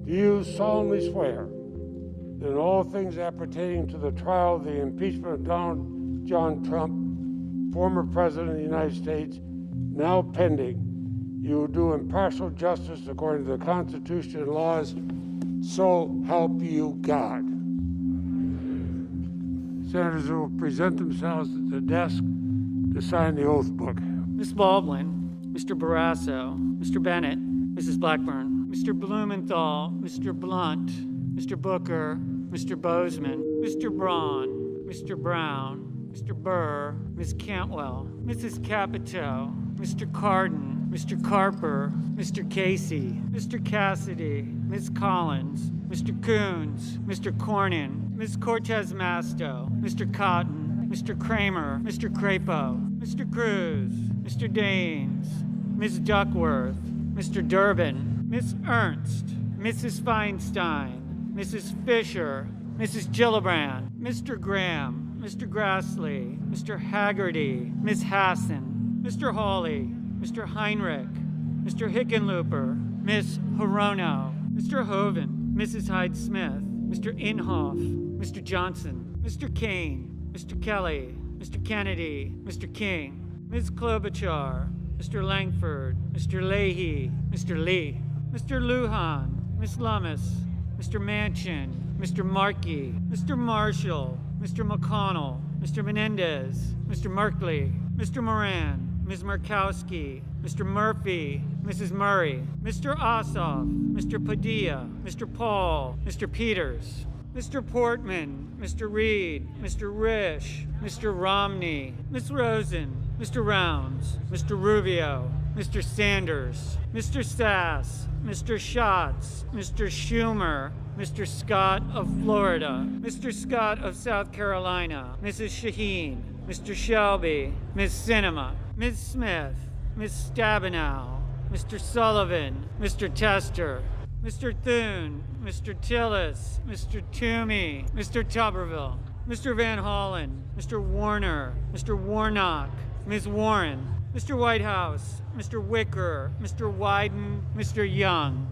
Do you solemnly swear that in all things appertaining to the trial of the impeachment of Donald John Trump, former President of the United States, now pending, you will do impartial justice according to the Constitution and laws, so help you God? Senators will present themselves at the desk to sign the oath book. Ms. Baldwin, Mr. Barrasso, Mr. Bennett, Mrs. Blackburn, Mr. Blumenthal, Mr. Blunt, Mr. Booker, Mr. Bozeman, Mr. Braun, Mr. Brown, Mr. Burr, Ms. Cantwell, Mrs. Capito, Mr. Cardin, Mr. Carper, Mr. Casey, Mr. Cassidy, Ms. Collins, Mr. Coons, Mr. Cornyn, Ms. Cortez Masto, Mr. Cotton, Mr. Kramer, Mr. Crapo, Mr. Cruz, Mr. Daines, Ms. Duckworth, Mr. Durbin, Ms. Ernst, Mrs. Feinstein, Mrs. Fisher, Mrs. Gillibrand, Mr. Graham, Mr. Grassley, Mr. Haggerty, Ms. Hassan, Mr. Hawley, Mr. Heinrich, Mr. Hickenlooper, Ms. Hirono, Mr. Hoven, Mrs. Hyde-Smith, Mr. Inhofe, Mr. Johnson, Mr. Kane, Mr. Kelly, Mr. Kennedy, Mr. King, Ms. Klobuchar, Mr. Langford, Mr. Leahy, Mr. Lee, Mr. Lujan, Ms. Lummis, Mr. Manchin, Mr. Markey, Mr. Marshall, Mr. McConnell, Mr. Menendez, Mr. Merkley, Mr. Moran, Ms. Murkowski, Mr. Murphy, Mrs. Murray, Mr. Ossoff, Mr. Padilla, Mr. Paul, Mr. Peters, Mr. Portman, Mr. Reed, Mr. Risch, Mr. Romney, Ms. Rosen, Mr. Rounds, Mr. Rubio, Mr. Sanders, Mr. Sass, Mr. Schatz, Mr. Schumer, Mr. Scott of Florida, Mr. Scott of South Carolina, Mrs. Shaheen, Mr. Shelby, Ms. Sinema, Ms. Smith, Ms. Stabenow, Mr. Sullivan, Mr. Tester, Mr. Thune, Mr. Tillis, Mr. Toomey, Mr. Tuberville, Mr. Van Hollen, Mr. Warner, Mr. Warnock, Ms. Warren, Mr. Whitehouse, Mr. Wicker, Mr. Wyden, Mr. Young,